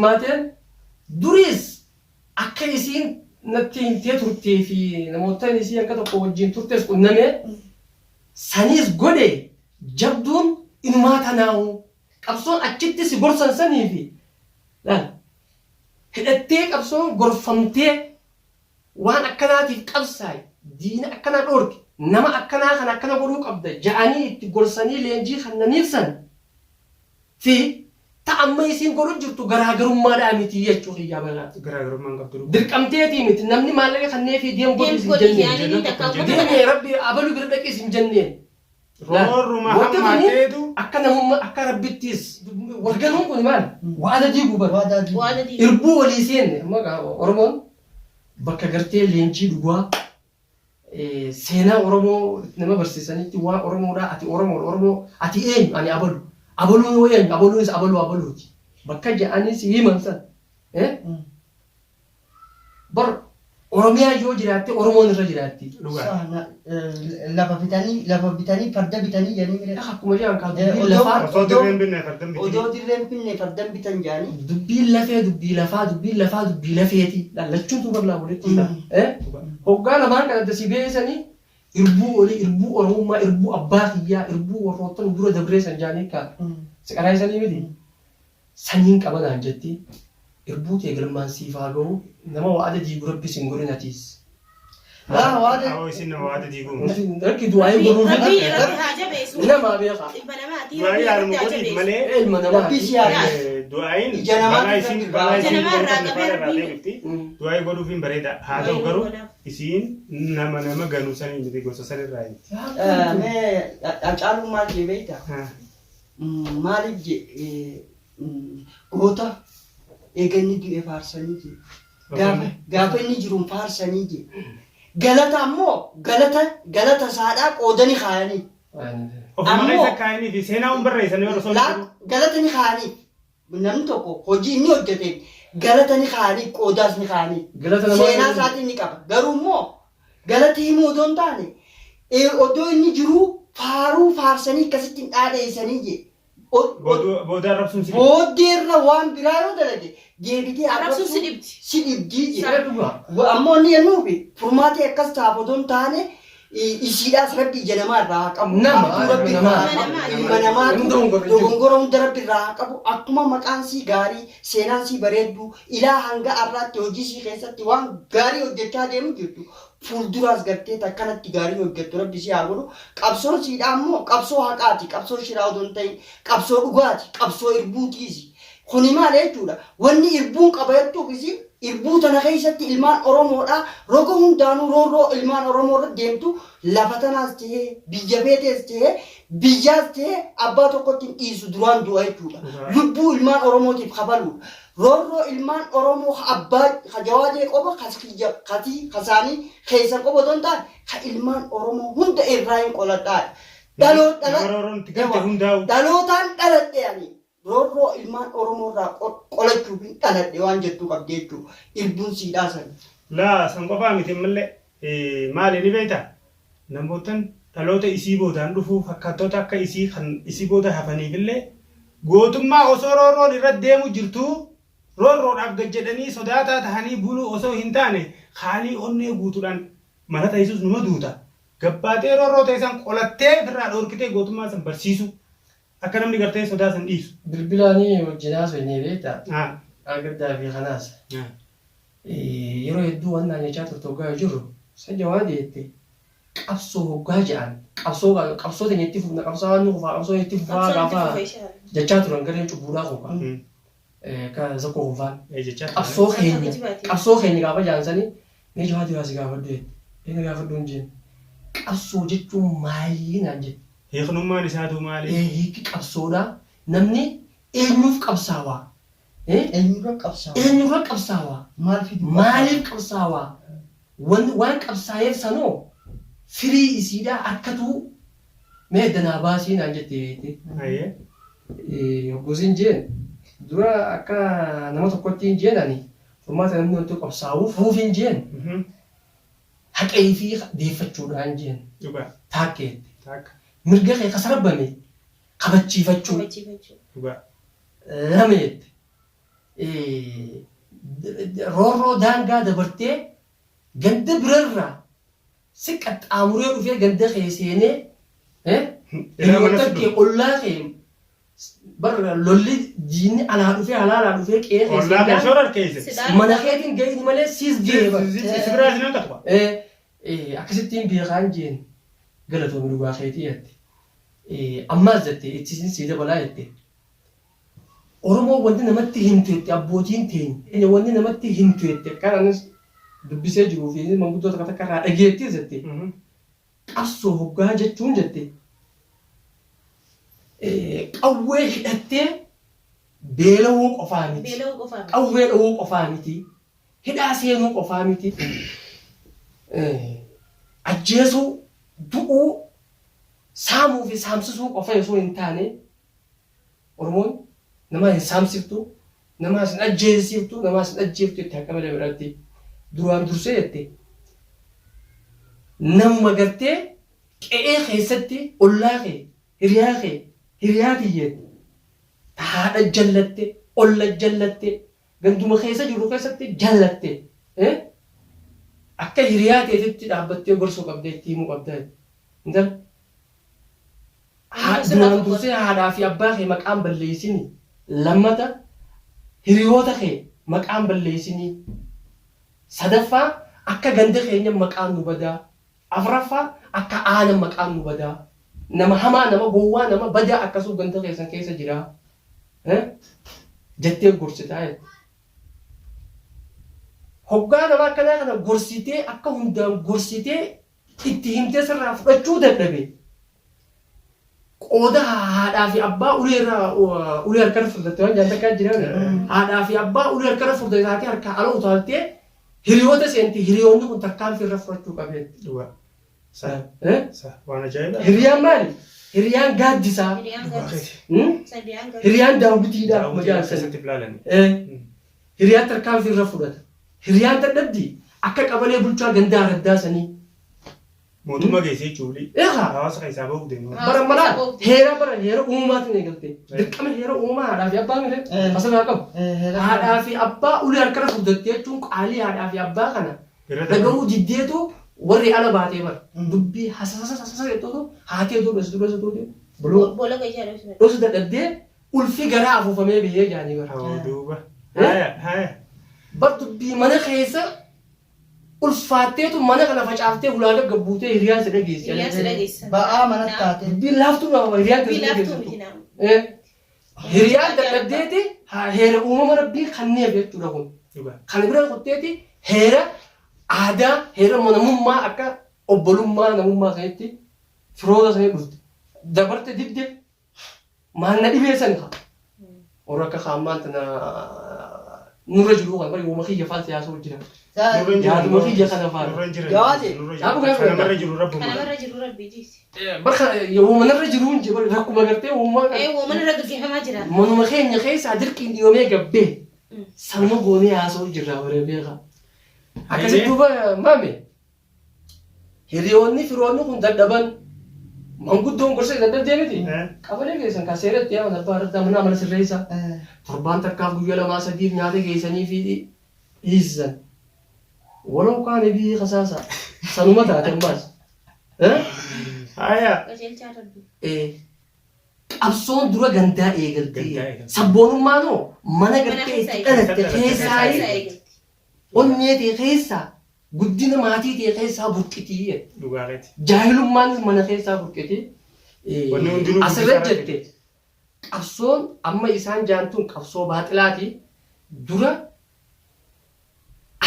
hirmaateen duris akka isiin natti himtee turtee fi namoota isii akka tokko wajjin turtes qunnamee sanis godhe jabduun inumaa tanaawu qabsoon achitti si gorsan sanii fi hidhattee qabsoon gorfamtee waan akkanaatiif qabsaay diina akkanaa dhoorke nama akkanaa kan akkana godhuu qabda ja'anii itti gorsanii leenjii kannaniif san fi ta'amma isiin godhu jirtu garaagarummaadhaa miti jechuu xiyyaa balaati. Garaagarummaan qabdu. Dirqamteetii miti namni maallaqa kannee fi deem godhu isin jenneen. Deemee rabbi abalu bira dhaqee isin jenneen. Roorruma hammaateetu akka namummaa akka rabbittis walgaluun kun maal waada diiguu bara. Irbuu walii seenne amma Oromoon bakka gartee leenjii dhugaa seenaa Oromoo nama barsiisanitti waan Oromoodhaa ati Oromoo ati eenyu ani abalu. Abalu yoo eenyu abaluunis abaluuti. Bakka ja'anis himan san. Bar Oromiyaa yoo jiraatte Oromoon irra jiraatti. Lafa bitanii farda bitanii jedhanii mire. Akkuma jedhan kaa odoo dirreen binne fardan bitan jedhanii. Dubbiin lafee dubbii lafaa dubbii lafeeti. Lachuutu barlaa walitti. Hoggaa lamaan kanatti si beeksanii irbuu olii irbuu Oromummaa irbuu abbaa kiyyaa irbuu warroottan dura dabree san jaanii kaa. Siqaraa isanii miti. Sanyiin qabanaan jetti. Irbuu ta'e galmaan siifaa gahu nama waada diiguu rabbi sin godhinatiis. Awwa isin nama waada diiguu. Rakki du'aayi godhuu fi nama beekaa. Du'aayi haaluma godhiit malee ilma namaa. Rabbi si yaada. Du'aayin balaa isin du'aayi godhuufiin bareeda haa ta'u garuu isiin nama ganuu sanii miti gosa sanirraa hin. Mee Hacaaluu maal jee beektaa? Maaliif jee goota eeganni du'e faarsanii jee gaafa inni jiruun faarsanii jee galata ammoo galata saadhaa qoodanii kaayanii. Ofuma isa kaayanii fi seenaa barreessanii warra socho'u. Galata ni kaayanii namni tokko hojii inni hojjete galata ni kaayanii qoodaas ni kaayanii seenaa isaatiin ni qaba garuu immoo galata himuu odoo hin taane odoo inni jiruu faarsanii akkasitti hin dhaadheessanii jee. Booda arrabsuun booddeerra waan biraa yoo dalage deebitee arrabsuun si dhibdii ammoo inni yennuufi furmaatee akkas taaf odoo hin taane isiidhaas rabbi ija namaa irraa qabu ilma namaatu dogongora hunda rabbi irraa qabu akkuma maqaan sii gaarii seenaan sii bareeddu ilaa hanga arraatti hojii sii keessatti waan gaarii hojjechaa deemu jirtu fuulduraas gartee akkanatti gaarii hojjettu rabbi sii haa godhu qabsoon siidhaa ammoo qabsoo haqaati qabsoo shiraa odoo hin ta'in qabsoo dhugaati qabsoo irbuutiisi kuni maal jechuudha wanni irbuun qaba jettuufisi irbuu tana keessatti ilmaan Oromoodha roga hundaanuu roorroo ilmaan Oromoo irra deemtu lafa tanaas ta'ee biyya beetees ta'ee biyyaas ta'ee abbaa tokkotti hin dhiisu duraan du'a jechuudha lubbuu ilmaan Oromootiif kafaluudha roorroo ilmaan Oromoo abbaa jawaadee qoba kasaanii keessan qoba otoo hin taane ka ilmaan Oromoo hunda irraa hin qoladhaadha dhalootaan dhaladhe ani. Roorroo ilmaan Oromoo irraa qolachuuf hin dhaladhe waan jettuu qabdi jechuudha. Irbuun siidhaa sana. Laa san qofaa miti malee maali ni beektaa? Namootaan dhaloota isii boodaan dhufu fakkaattoota akka isii kan isii booda hafaniif illee gootummaa osoo roorroon irra deemu jirtu roorroodhaaf gad jedhanii sodaataa tahanii buluu osoo hin taane haalii onnee guutuudhaan mana ta'isus numa duuta. Gabbaatee roorroo ta'isan qolattee ofirraa dhoorkitee gootummaa san barsiisu. Akka namni gartee sodaa san dhiisu. Bilbilaanii wajjinaa seenee beektaa? Agirdaa fi kanaas. Yeroo hedduu waan naannechaa turte hoggaa jirru sajja waan deette qabsoo hoggaa jedhan qabsoo teenya itti fufna qabsoo waan nu kufaa qabsoo itti fufaa gaafa jechaa turan gareen cubbuudhaa kufaa. Kan zakkoo kufaan. Qabsoo keenya gaafa jaansanii mee jawaati waasi gaafadhu jette. Inni gaafadhu hin jenne. Qabsoo jechuun maalii naan jette. Hiikunummaan isaatu maali? Hiiki qabsoodha. Namni eenyuuf qabsaawaa? Eenyurra qabsaawaa? Maaliif qabsaawaa? Waan qabsaa'eef sanoo firii isiidhaa akkatu mee danaa baasii naan jettee. Hogguusin jeen dura akka nama tokkotti hin jeenani furmaata namni wanti qabsaa'uuf fuuf hin jeen haqee fi deeffachuudhaan jeen taakkeetti. Mirga kee kasarbame kabachiifachuu lameetti roorroo daangaa dabartee ganda birarraa si qaxxaamuree dhufee ganda kee seenee hiriyoota kee ollaa kee bara lolli diinni alaa dhufee alaalaa dhufee qe'ee kee Ollaa kee shoora keessa. mana keetiin ga'ii malee siis ga'ee bara. Sibiraas ni qaba. Akkasittiin beekaan jeen galatoomii dhugaa keetii jette. Ammaas jette ittisiin sii dabalaa jette. Oromoo wanti namatti himtu jette abbootiin teenya wanti namatti himtu jette kan anis dubbisee jiruu fi manguddoota akka takka irraa dhageettis jette. Qabsoo hoggaa jechuun jette. Qawwee hidhattee beela'uu qofaa miti. Qawwee dha'uu qofaa miti. Hidhaa seenuu qofaa miti. Ajjeesuu, du'uu, saamuu fi saamsisuu qofa osoo hin taane Oromoon nama hin saamsiftu, nama hin ajjeesiftu, nama hin ajjeeftu itti akka malee biratti duraan dursee jette. Namuma gartee qe'ee keessatti ollaa kee, hiriyaa kiyyeetti haadha jallatte, olla jallatte, ganduma keessa jiru keessatti jallatte. Akka hiriyaa teetitti dhaabbattee gorsuu qabdee itti himuu qabdaa. Duraan dursee haadhaa fi abbaa kee maqaan balleessini. Lammata hiriyoota kee maqaan balleessini. Sadaffaa akka ganda keenya maqaan nu badaa. Afuraffaa akka aana maqaan nu badaa. Nama hamaa, nama gowwaa, nama badaa akkasuu ganda keessan keessa jira. Jettee gorsitaa jette. Hoggaa nama akkanaa kana gorsitee akka hundaan gorsitee itti himtee sirraa fudhachuu dadhabe. Qooda haadhaa fi abbaa ulee harkara fudhatte waan jaallattaa jiran haadhaa fi abbaa ulee harkara fudhatte taatee harkaa ala utaaltee hiriyoota seenti hiriyoonni kun tarkaanfii irra fudhachuu qabeetti. Waan ajaa'ibaa. Hiriyaan maali? Hiriyaan gaaddisaa. Hiriyaan daawwitiidha. Hiriyaan tarkaanfii irra fudhata. Hiriyaan dadhabdi akka qabalee bulchaa gandaa raddaasanii. Mootummaa geessee jechuudha. Hawaasa keessaa bahu deemu. Bara maraa heera uumamaatiin eegalte. Dirqama heera uumamaa haadhaa fi abbaa miti asirraa qabu. Haadhaa fi abbaa ulee harkara fudhattee jechuun qaalii haadhaa fi abbaa kana dhagahuu diddeetu warri ala baatee bara. Dubbii hasasa jettuutu haatee dhoositu. Boolla keessaa dhoositu dadhabdee ulfi garaa afuufamee biyyee jaanii bara. Duuba. Bar dubbii mana keessa ulfaatteetu mana kana facaaftee ulaa gabbuutee hiriyaan si dhageesse. Ba'aa mana taate. Dubbiin laaftuu nama hiriyaan si dhageesse. Hiriyaan dadhabdeeti heera uumama rabbii kanneef jechuudha kun. Kana bira kutteeti heera aadaa heera namummaa akka obbolummaa namummaa sanitti firoota sanii dhufte. Dabarte didde maal na dhibee sani haa. Warra akka haammaan tana nurra jiru kan bari uuma kiyya faal siyaasa hojjeta. Yaaduma kiyya kana faal. Kanarra jiru rabbi. Kanarra jiru rabbi jiisi. Bakka uuma narra jiru hin jiru rakkuma gartee uumaa. Uuma narra gaggeeffamaa jira. Manuma keenya keessa dirqiin dhiyoomee gabbee sanuma goonee haasa'u jirra waree beeka. Akkasitti duuba maame hiriyoonni firoonni kun dadhaban manguddoon gorsa dadhabdee miti. Qabalee keessan kan seeratti yaa abbaa irratti amanaa mana sirreessa. Torbaan takkaaf guyyaa lamaa sadiif nyaata geessanii fi dhiisan. Walau kaan ebii kasaasa sanuma taate ammaas. Qabsoon dura gandaa eegaltee sabboonummaanoo mana gartee itti dhalatte keessaa onnee ta'e keessaa guddina maatii ta'e keessaa burqitii. Jaahilummaan mana keessaa burqitii. Asirra jette. Qabsoon amma isaan jaantuun qabsoo baaxilaati dura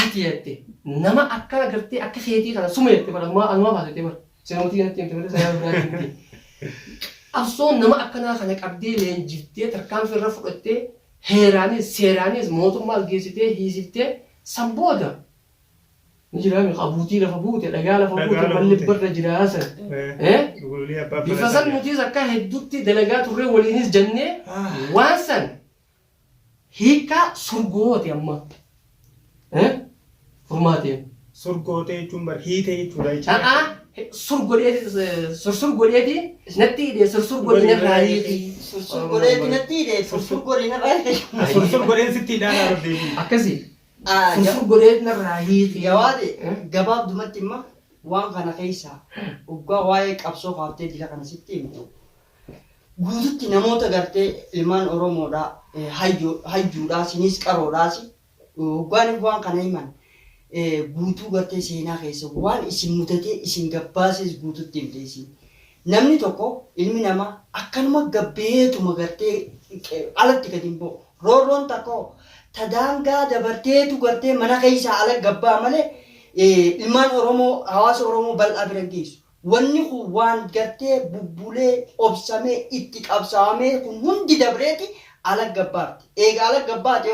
ati jette nama akka agartee akka keetii kana suma jette bara anumaa baasitee bara seenotii kanatti himte malee sayaa biraa himte. Qabsoon nama akkanaa kana qabdee leenjiftee tarkaanfii irra fudhattee heeraanis seeraanis mootummaas geessitee hiisiftee san booda ni jiraami abuutii lafa buute dhagaa lafa buute malli barra jiraasan. Bifa san nutis akka hedduutti dalagaa turree waliinis jennee waan san hiika surgoote amma. Furmaatee. Surgootee jechuun bar hiitee jechuudha. sursur godheeti natti hidhee sursur godhina raayiiti. Sursur godheeti natti hidhee sursur godhina raayiiti. Sursur godheen sitti hidhaan rabbi. Akkasii. Sursur godheetina raayiiti. Jawaade gabaabdumatti imma waan kana keessaa waggaa waa'ee qabsoo kaaftee dila kana sitti himu. Guututti namoota gartee ilmaan Oromoodhaa hayyuudhaa sinis qaroodhaas waggaan waan kana himan. Guutuu gartee seenaa keessa waan isin mudatee isin gabbaases guututti himteesi. Namni tokko ilmi namaa akkanuma gabbeetuma gartee alatti gadi hin ba'u. Roorroon takko tadaangaa dabarteetu gartee mana keessaa ala gabbaa malee ilmaan Oromoo hawaasa Oromoo bal'aa bira geessu. Wanni kun waan gartee bubbulee obsamee itti qabsaa'amee kun hundi dabreeti ala gabbaatti. Egaa ala gabbaate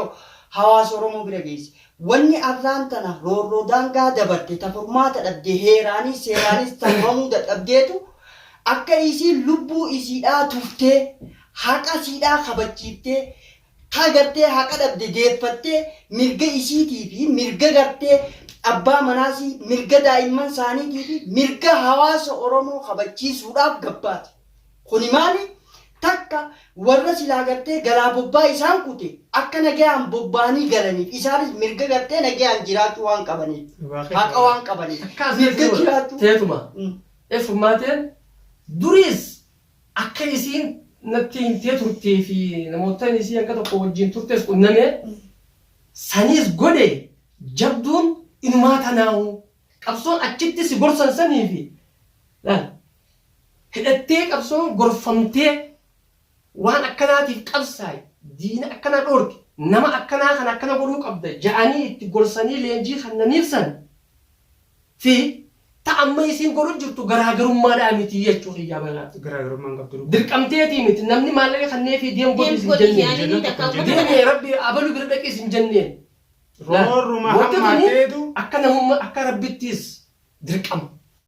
hawaasa Oromoo bira geessi. Wanni arraan tana roorroo daangaa dabarte tafurmaata dhabdee heeraanis seeraanis tafamuu dadhabdeetu akka isiin lubbuu isiidhaa tuftee haqa isiidhaa kabachiiftee ka gartee haqa dhabde deeffattee mirga isiitii fi mirga gartee abbaa manaasii mirga daa'imman isaaniitii fi mirga hawaasa Oromoo kabachiisuudhaaf gabbaate. Kuni maali? Takka warra silaa gartee galaa bobbaa isaan kute akka nagayaan bobbaanii galaniif isaanis mirga gartee nagayaan jiraachuu waan qabaniif haqa waan qabaniif mirga jiraachuu teetuma furmaateen duriis akka isiin natti himtee turtee fi namoota isii akka tokko wajjin turtees qunnamee saniis godhe jabduun inumaa tanaa'u qabsoon achitti si gorsan sanii fi hidhattee qabsoon gorfamtee waan akkanaatiif qabsaa'e diina akkanaa dhoorge nama akkanaa kan akkana godhuu qabda ja'anii itti gorsanii leenjii kannaniif san fi ta'amma isiin godhu jirtu garaagarummaadhaa miti jechuu xiyyaa balaatti. Garaagarummaan qabdu. Dirqamteetii miti namni maallaqa kannee fi deemu godhu isin jenneen. Deemee rabbi abalu bira dhaqee isin jenneen. Roorruma hammaa ta'etu akka namummaa akka rabbittiis dirqama.